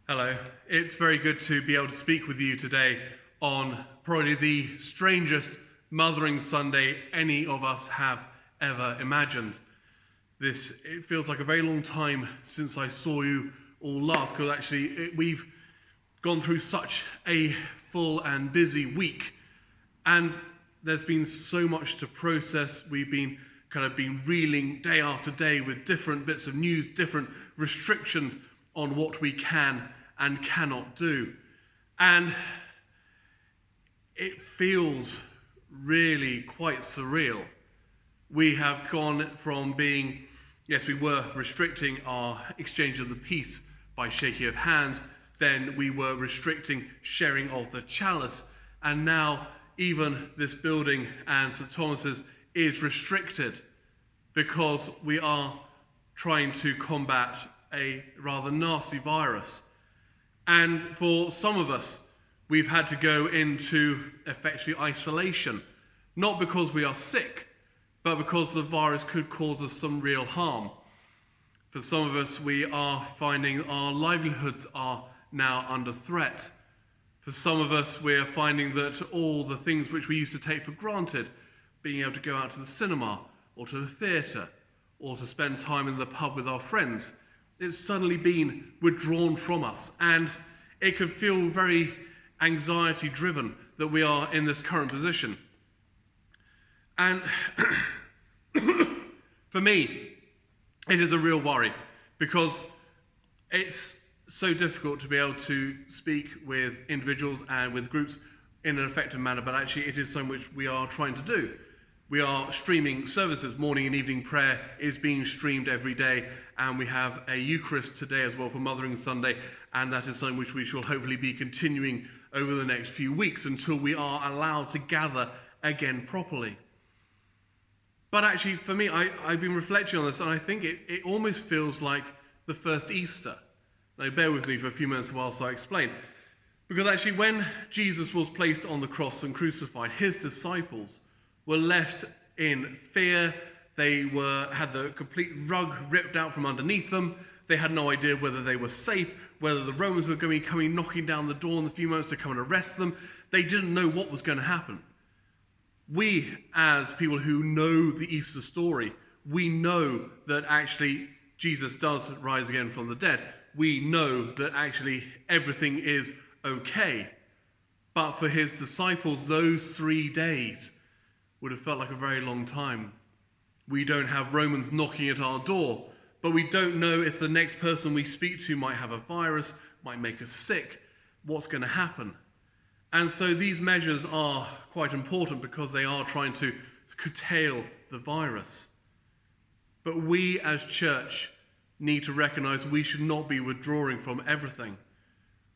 Hello. It's very good to be able to speak with you today on probably the strangest Mothering Sunday any of us have ever imagined. It feels like a very long time since I saw you all last, because actually we've gone through such a full and busy week, and there's been so much to process. We've been reeling day after day with different bits of news, different restrictions on what we can and cannot do. And it feels really quite surreal. We have gone from being, yes, we were restricting our exchange of the peace by shaking of hands, then we were restricting sharing of the chalice, and now even this building and St. Thomas's is restricted because we are trying to combat a rather nasty virus. And for some of us, we've had to go into effectively isolation, not because we are sick, but because the virus could cause us some real harm. For some of us, we are finding our livelihoods are now under threat. For some of us, we are finding that all the things which we used to take for granted, being able to go out to the cinema or to the theatre or to spend time in the pub with our friends, it's suddenly been withdrawn from us, and it can feel very anxiety-driven that we are in this current position. And for me, it is a real worry, because it's so difficult to be able to speak with individuals and with groups in an effective manner, but actually it is something which we are trying to do. We are streaming services. Morning and evening prayer is being streamed every day, and we have a Eucharist today as well for Mothering Sunday, and that is something which we shall hopefully be continuing over the next few weeks until we are allowed to gather again properly. But actually, for me, I've been reflecting on this, and I think it almost feels like the first Easter. Now, bear with me for a few minutes whilst I explain. Because actually, when Jesus was placed on the cross and crucified, his disciples were left in fear. They had the complete rug ripped out from underneath them. They had no idea whether they were safe, whether the Romans were going to be coming knocking down the door in a few moments to come and arrest them. They didn't know what was going to happen. We, as people who know the Easter story, we know that actually Jesus does rise again from the dead. We know that actually everything is okay. But for his disciples, those 3 days would have felt like a very long time. We don't have Romans knocking at our door, but we don't know if the next person we speak to might have a virus, might make us sick. What's going to happen? And so these measures are quite important because they are trying to curtail the virus. But we as church need to recognize we should not be withdrawing from everything.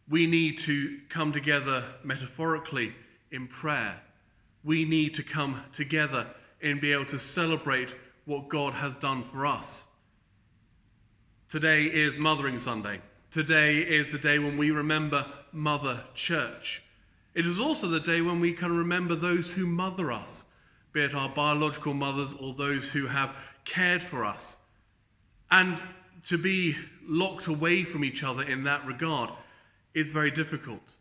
We need to come together metaphorically in prayer. We need to come together and be able to celebrate what God has done for us. Today is Mothering Sunday. Today is the day when we remember Mother Church. It is also the day when we can remember those who mother us, be it our biological mothers or those who have cared for us. And to be locked away from each other in that regard is very difficult.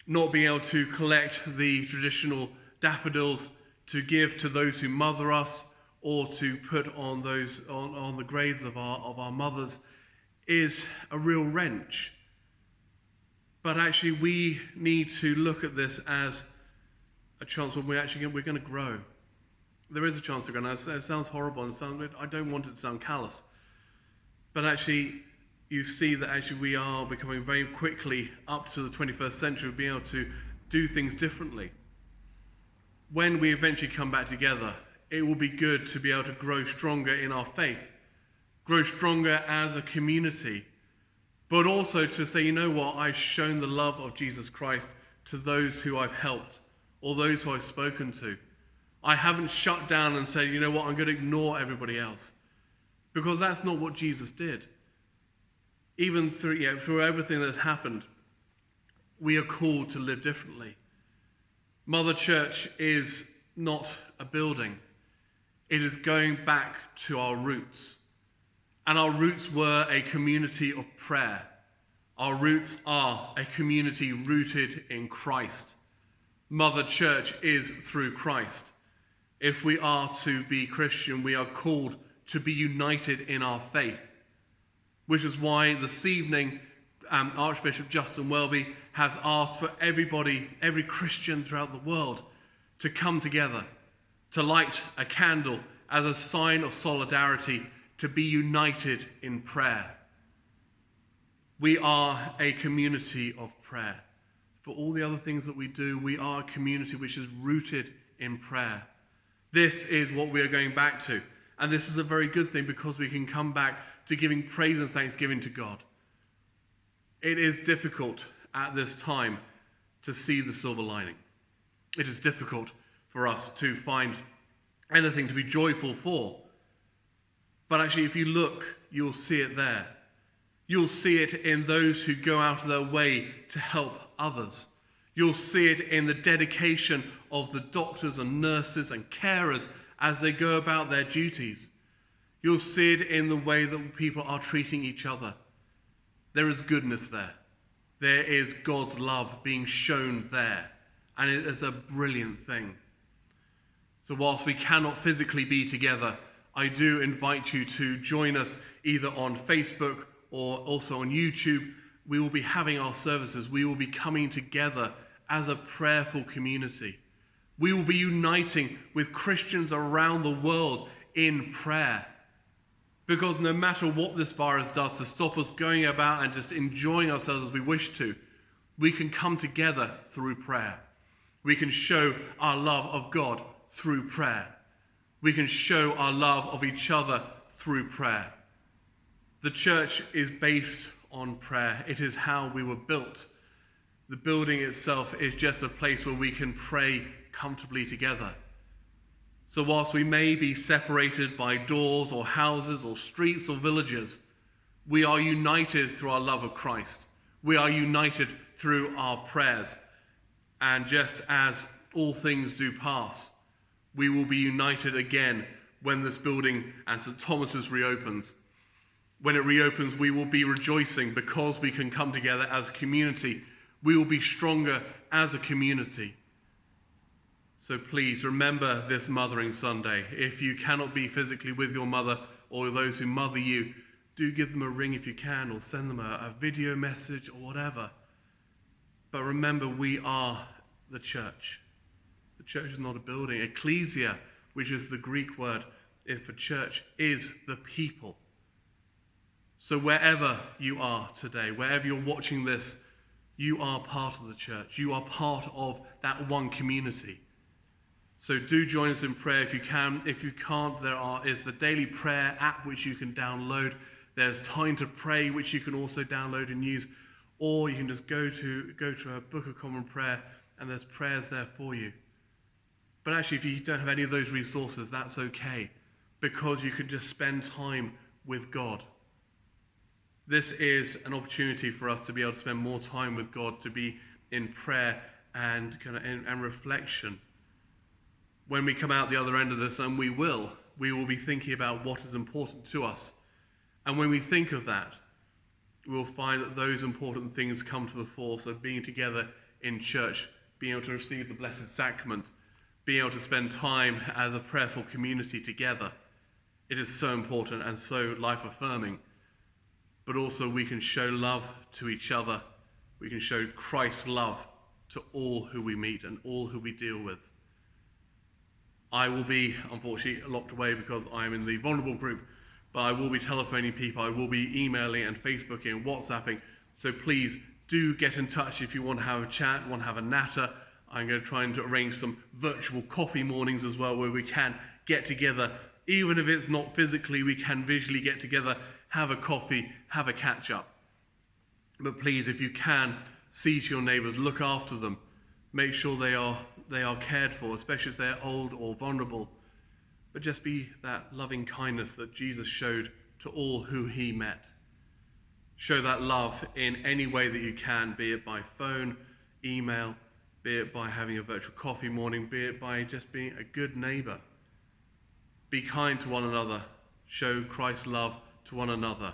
Not being able to collect the traditional daffodils to give to those who mother us, or to put on the graves of our mothers, is a real wrench. But actually, we need to look at this as a chance when we're going to grow. There is a chance to grow. Now, it sounds horrible, and I don't want it to sound callous, but actually, you see that actually we are becoming very quickly up to the 21st century, being able to do things differently. When we eventually come back together, it will be good to be able to grow stronger in our faith, grow stronger as a community, but also to say, you know what, I've shown the love of Jesus Christ to those who I've helped or those who I've spoken to. I haven't shut down and said, you know what, I'm going to ignore everybody else, because that's not what Jesus did. Even through everything that happened, we are called to live differently. Mother Church is not a building. It is going back to our roots. And our roots were a community of prayer. Our roots are a community rooted in Christ. Mother Church is through Christ. If we are to be Christian, we are called to be united in our faith, which is why this evening Archbishop Justin Welby has asked for everybody, every Christian throughout the world, to come together, to light a candle as a sign of solidarity, to be united in prayer. We are a community of prayer. For all the other things that we do, we are a community which is rooted in prayer. This is what we are going back to. And this is a very good thing because we can come back to giving praise and thanksgiving to God. It is difficult at this time to see the silver lining. It is difficult for us to find anything to be joyful for. But actually, if you look, you'll see it there. You'll see it in those who go out of their way to help others. You'll see it in the dedication of the doctors and nurses and carers as they go about their duties. You'll see it in the way that people are treating each other. There is goodness there. There is God's love being shown there. And it is a brilliant thing. So whilst we cannot physically be together, I do invite you to join us either on Facebook or also on YouTube. We will be having our services. We will be coming together as a prayerful community. We will be uniting with Christians around the world in prayer. Because no matter what this virus does to stop us going about and just enjoying ourselves as we wish to, we can come together through prayer. We can show our love of God through prayer. We can show our love of each other through prayer. The church is based on prayer. It is how we were built. The building itself is just a place where we can pray comfortably together. So whilst we may be separated by doors or houses or streets or villages, we are united through our love of Christ. We are united through our prayers. And just as all things do pass, we will be united again when this building and St. Thomas's reopens. When it reopens, we will be rejoicing because we can come together as a community. We will be stronger as a community. So please remember this Mothering Sunday. If you cannot be physically with your mother or those who mother you, do give them a ring if you can, or send them a video message or whatever. But remember, we are the church. The church is not a building. Ecclesia, which is the Greek word for church, is the people. So wherever you are today, wherever you're watching this, you are part of the church. You are part of that one community. So do join us in prayer if you can. If you can't, is the daily prayer app which you can download. There's Time to Pray, which you can also download and use. Or you can just go to a Book of Common Prayer, and there's prayers there for you. But actually, if you don't have any of those resources, that's okay, because you can just spend time with God. This is an opportunity for us to be able to spend more time with God, to be in prayer and and reflection. When we come out the other end of this, and we will be thinking about what is important to us. And when we think of that, we'll find that those important things come to the fore. So being together in church, being able to receive the Blessed Sacrament, being able to spend time as a prayerful community together, it is so important and so life-affirming. But also we can show love to each other. We can show Christ's love to all who we meet and all who we deal with. I will be, unfortunately, locked away because I'm in the vulnerable group, but I will be telephoning people, I will be emailing and Facebooking and WhatsApping. So please do get in touch if you want to have a chat, want to have a natter. I'm going to try and arrange some virtual coffee mornings as well, where we can get together. Even if it's not physically, we can visually get together, have a coffee, have a catch up. But please, if you can, see to your neighbours, look after them, make sure they are cared for, especially if they're old or vulnerable. But just be that loving kindness that Jesus showed to all who he met. Show that love in any way that you can, be it by phone, email, be it by having a virtual coffee morning, be it by just being a good neighbour. Be kind to one another. Show Christ's love to one another.